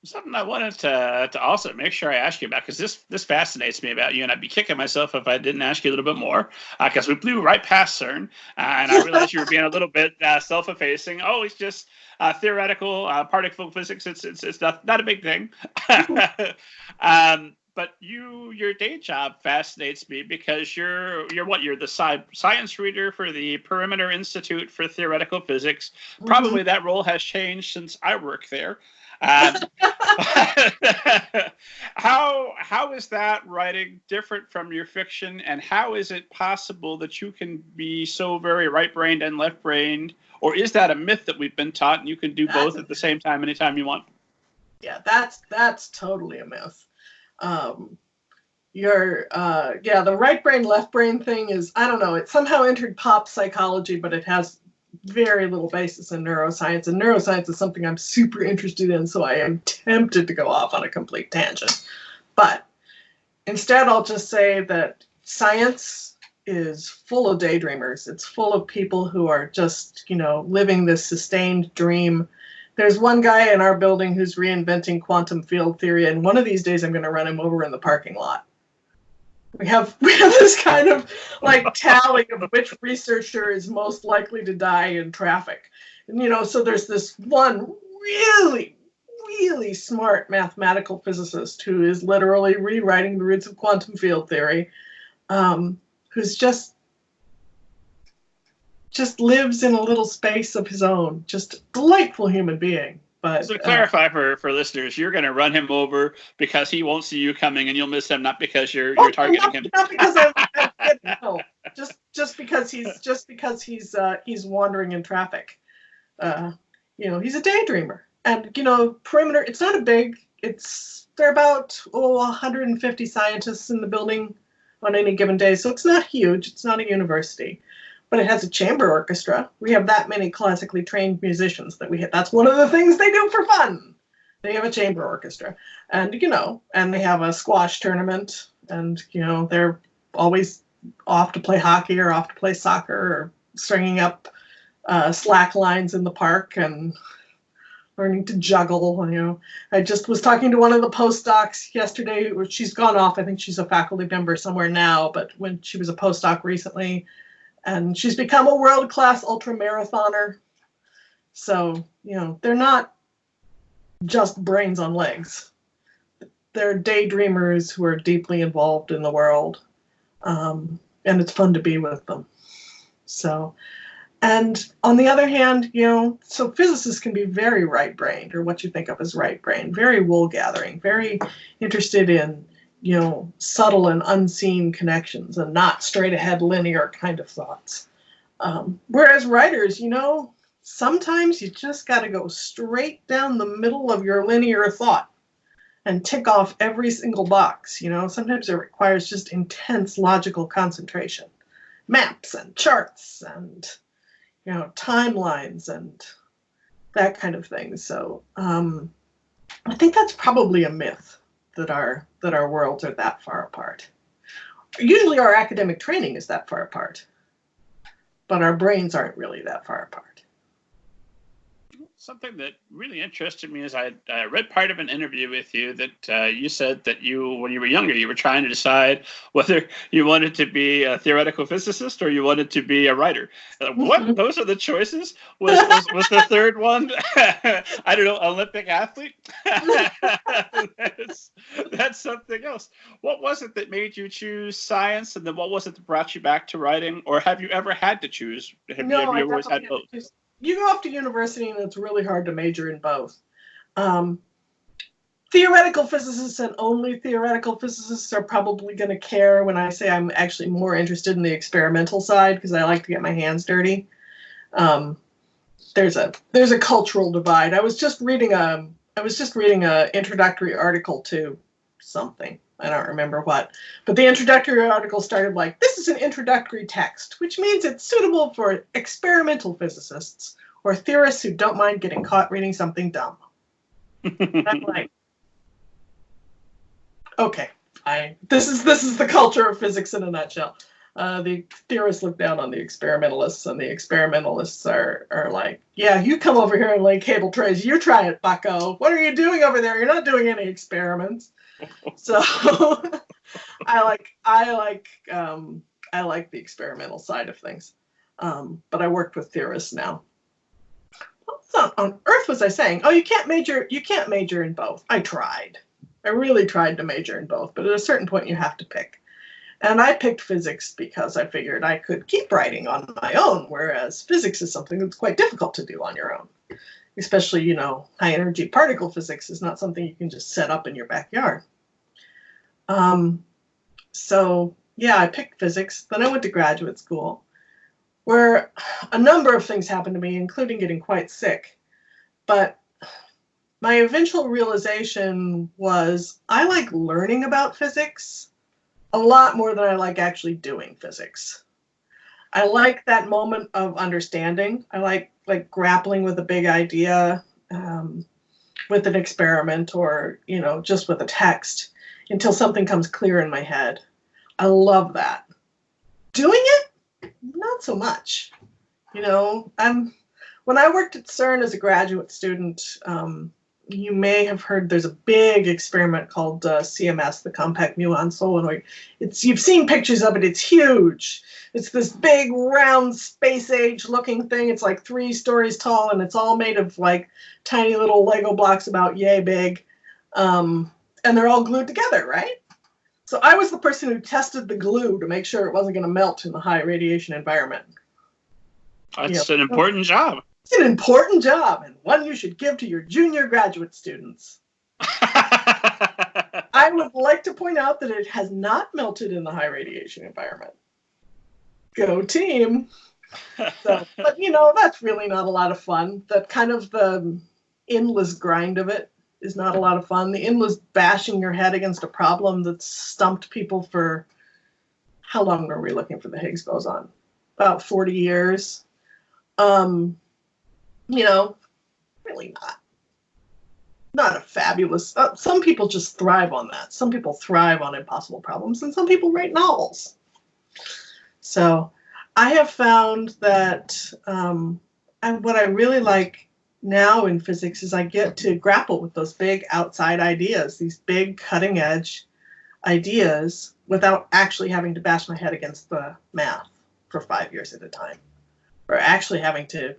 Something I wanted to also make sure I ask you about, because this fascinates me about you, and I'd be kicking myself if I didn't ask you a little bit more, because we blew right past CERN, and I realized you were being a little bit self-effacing. Oh, it's just theoretical particle physics. It's not a big thing. But your day job fascinates me because you're what, you're the science reader for the Perimeter Institute for Theoretical Physics. Probably that role has changed since I work there. Um, how is that writing different from your fiction, and how is it possible that you can be so very right-brained and left-brained, or is that a myth that we've been taught and you can do both at the same time anytime you want? Yeah, that's totally a myth. The right brain, left brain thing is, I don't know, it somehow entered pop psychology, but it has very little basis in neuroscience, and neuroscience is something I'm super interested in, so I am tempted to go off on a complete tangent. But instead, I'll just say that science is full of daydreamers. It's full of people who are just, living this sustained dream. There's one guy in our building who's reinventing quantum field theory, and one of these days I'm going to run him over in the parking lot. We have this kind of tally of which researcher is most likely to die in traffic. And, so there's this one really, really smart mathematical physicist who is literally rewriting the roots of quantum field theory, who's just lives in a little space of his own. Just a delightful human being. But so to clarify for listeners, you're going to run him over because he won't see you coming, and you'll miss him, not because you're targeting him. Not because I'm kidding, no. Just because he's wandering in traffic. He's a daydreamer, and Perimeter. It's not a big. There are about 150 scientists in the building on any given day, so it's not huge. It's not a university. But it has a chamber orchestra. We have that many classically trained musicians that's one of the things they do for fun. They have a chamber orchestra, and and they have a squash tournament, and they're always off to play hockey or off to play soccer or stringing up slack lines in the park and learning to juggle. I just was talking to one of the postdocs yesterday. She's gone off. I think she's a faculty member somewhere now, but when she was a postdoc recently. And she's become a world-class ultra-marathoner. So, they're not just brains on legs. They're daydreamers who are deeply involved in the world. And it's fun to be with them. So, and on the other hand, so physicists can be very right-brained, or what you think of as right-brained, very wool-gathering, very interested in subtle and unseen connections and not straight ahead linear kind of thoughts. Whereas writers, sometimes you just got to go straight down the middle of your linear thought and tick off every single box. Sometimes it requires just intense logical concentration, maps and charts and, timelines and that kind of thing. So I think that's probably a myth. That our worlds are that far apart. Usually our academic training is that far apart, but our brains aren't really that far apart. Something that really interested me is I read part of an interview with you that you said that when you were younger, you were trying to decide whether you wanted to be a theoretical physicist or you wanted to be a writer. What? Those are the choices? Was the third one, I don't know, Olympic athlete? That's something else. What was it that made you choose science, and then what was it that brought you back to writing? Or have you ever had to choose? Have you always had both? You go off to university and it's really hard to major in both. Theoretical physicists and only theoretical physicists are probably going to care when I say I'm actually more interested in the experimental side because I like to get my hands dirty. There's a cultural divide. I was just reading a introductory article to something. I don't remember what, but the introductory article started like, this is an introductory text, which means it's suitable for experimental physicists or theorists who don't mind getting caught reading something dumb. I'm like, okay, this is the culture of physics in a nutshell. The theorists look down on the experimentalists, and the experimentalists are like, yeah, you come over here and lay cable trays. You try it, bucko. What are you doing over there? You're not doing any experiments. So I like the experimental side of things. But I worked with theorists now. What on earth was I saying? Oh, you can't major in both. I tried. I really tried to major in both, but at a certain point you have to pick. And I picked physics because I figured I could keep writing on my own, whereas physics is something that's quite difficult to do on your own. Especially, high energy particle physics is not something you can just set up in your backyard. So yeah, I picked physics. Then I went to graduate school, where a number of things happened to me, including getting quite sick. But my eventual realization was I like learning about physics a lot more than I like actually doing physics. I like that moment of understanding. I like grappling with a big idea, with an experiment, or just with a text until something comes clear in my head. I love that. Doing it, not so much. When I worked at CERN as a graduate student, you may have heard there's a big experiment called CMS, the Compact Muon Solenoid. You've seen pictures of it. It's huge. It's this big, round, space-age looking thing. It's like 3 stories tall, and it's all made of like tiny little Lego blocks about yay big. And they're all glued together, right? So I was the person who tested the glue to make sure it wasn't going to melt in the high radiation environment. That's an important job. It's an important job, and one you should give to your junior graduate students. I would like to point out that it has not melted in the high radiation environment. Go team. But that's really not a lot of fun. That kind of the endless grind of it is not a lot of fun. The endless bashing your head against a problem that's stumped people for, how long were we looking for the Higgs boson? About 40 years. Really not a fabulous, some people just thrive on that. Some people thrive on impossible problems, and some people write novels. So I have found that what I really like now in physics is I get to grapple with those big outside ideas, these big cutting edge ideas, without actually having to bash my head against the math for 5 years at a time, or actually having to,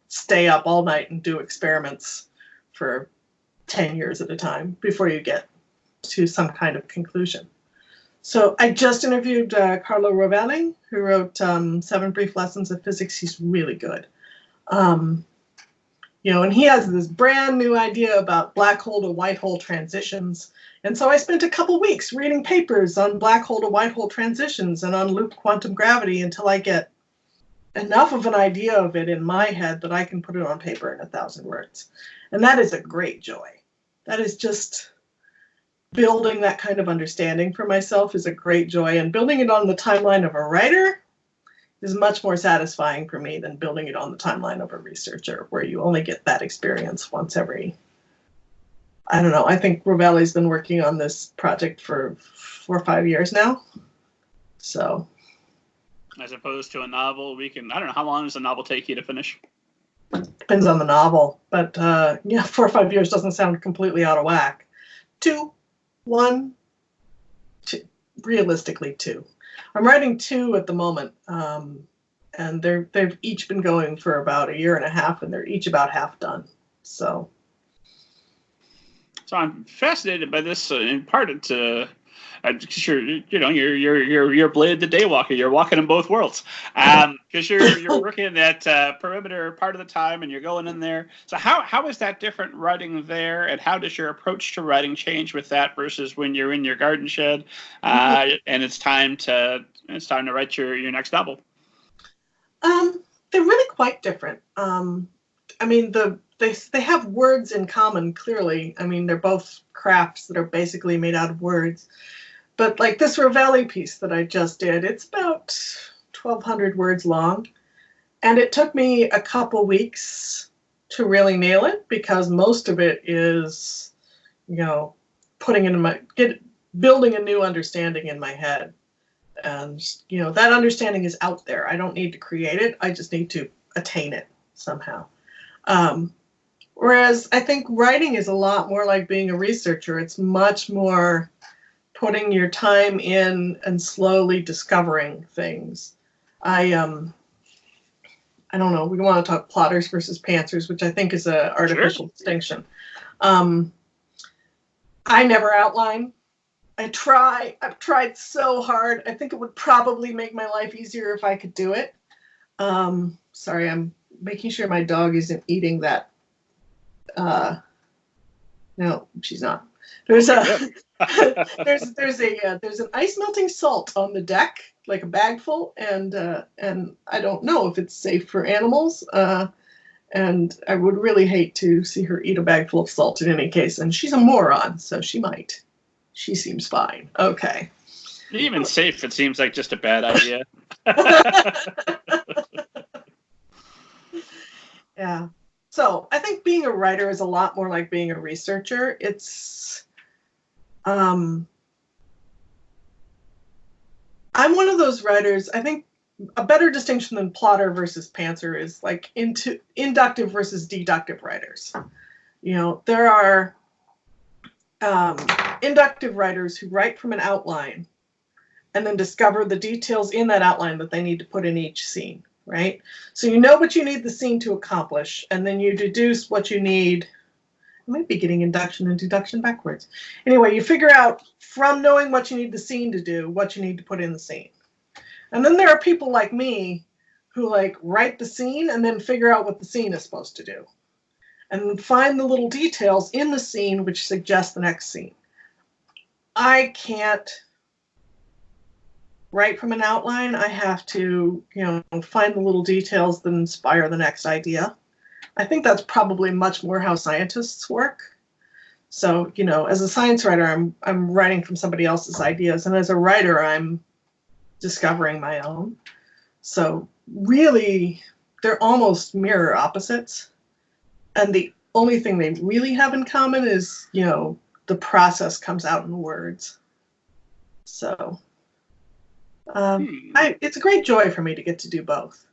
stay up all night and do experiments for 10 years at a time before you get to some kind of conclusion. So I just interviewed Carlo Rovelli, who wrote 7 Brief Lessons of Physics. He's really good. And he has this brand new idea about black hole to white hole transitions. And so I spent a couple weeks reading papers on black hole to white hole transitions and on loop quantum gravity until I get enough of an idea of it in my head that I can put it on paper in 1,000 words. And that is a great joy. That is just building that kind of understanding for myself is a great joy. And building it on the timeline of a writer is much more satisfying for me than building it on the timeline of a researcher, where you only get that experience once every, I don't know, I think Rovelli's been working on this project for 4 or 5 years now. So, as opposed to a novel, I don't know, how long does a novel take you to finish? Depends on the novel, but 4 or 5 years doesn't sound completely out of whack. 2, 1, 2, realistically 2. I'm writing 2 at the moment, and they've each been going for about 1.5 years, and they're each about half done. So I'm fascinated by this. In part, it's you're Blade the Daywalker. You're walking in both worlds, because you're working that perimeter part of the time, and you're going in there. So how is that different writing there, and how does your approach to writing change with that versus when you're in your garden shed, and it's time to write your next novel? They're really quite different. They have words in common, clearly. I mean, they're both crafts that are basically made out of words. But like this Rovelli piece that I just did, it's about 1,200 words long. And it took me a couple weeks to really nail it, because most of it is, building a new understanding in my head. And, you know, that understanding is out there. I don't need to create it. I just need to attain it somehow. Whereas I think writing is a lot more like being a researcher. It's much more putting your time in and slowly discovering things. I don't know, we want to talk plotters versus pantsers, which I think is an artificial distinction. I never outline. I've tried so hard. I think it would probably make my life easier if I could do it. Sorry, I'm making sure my dog isn't eating that. No, she's not. There's an ice melting salt on the deck, like a bag full, and I don't know if it's safe for animals. And I would really hate to see her eat a bag full of salt in any case. And she's a moron, so she might. She seems fine. Okay. Even safe, it seems like just a bad idea. Yeah. So I think being a writer is a lot more like being a researcher. It's, I'm one of those writers, I think a better distinction than plotter versus pantser is like into inductive versus deductive writers. You know, there are inductive writers who write from an outline and then discover the details in that outline that they need to put in each scene, right? So you know what you need the scene to accomplish, and then you deduce what you need. I might be getting induction and deduction backwards. Anyway, you figure out from knowing what you need the scene to do, what you need to put in the scene. And then there are people like me who like write the scene and then figure out what the scene is supposed to do. And find the little details in the scene which suggest the next scene. I can't write from an outline. I have to, you know, find the little details that inspire the next idea. I think that's probably much more how scientists work. So, you know, as a science writer, I'm writing from somebody else's ideas, and as a writer, I'm discovering my own. So really, they're almost mirror opposites. And the only thing they really have in common is, you know, the process comes out in words. So it's a great joy for me to get to do both.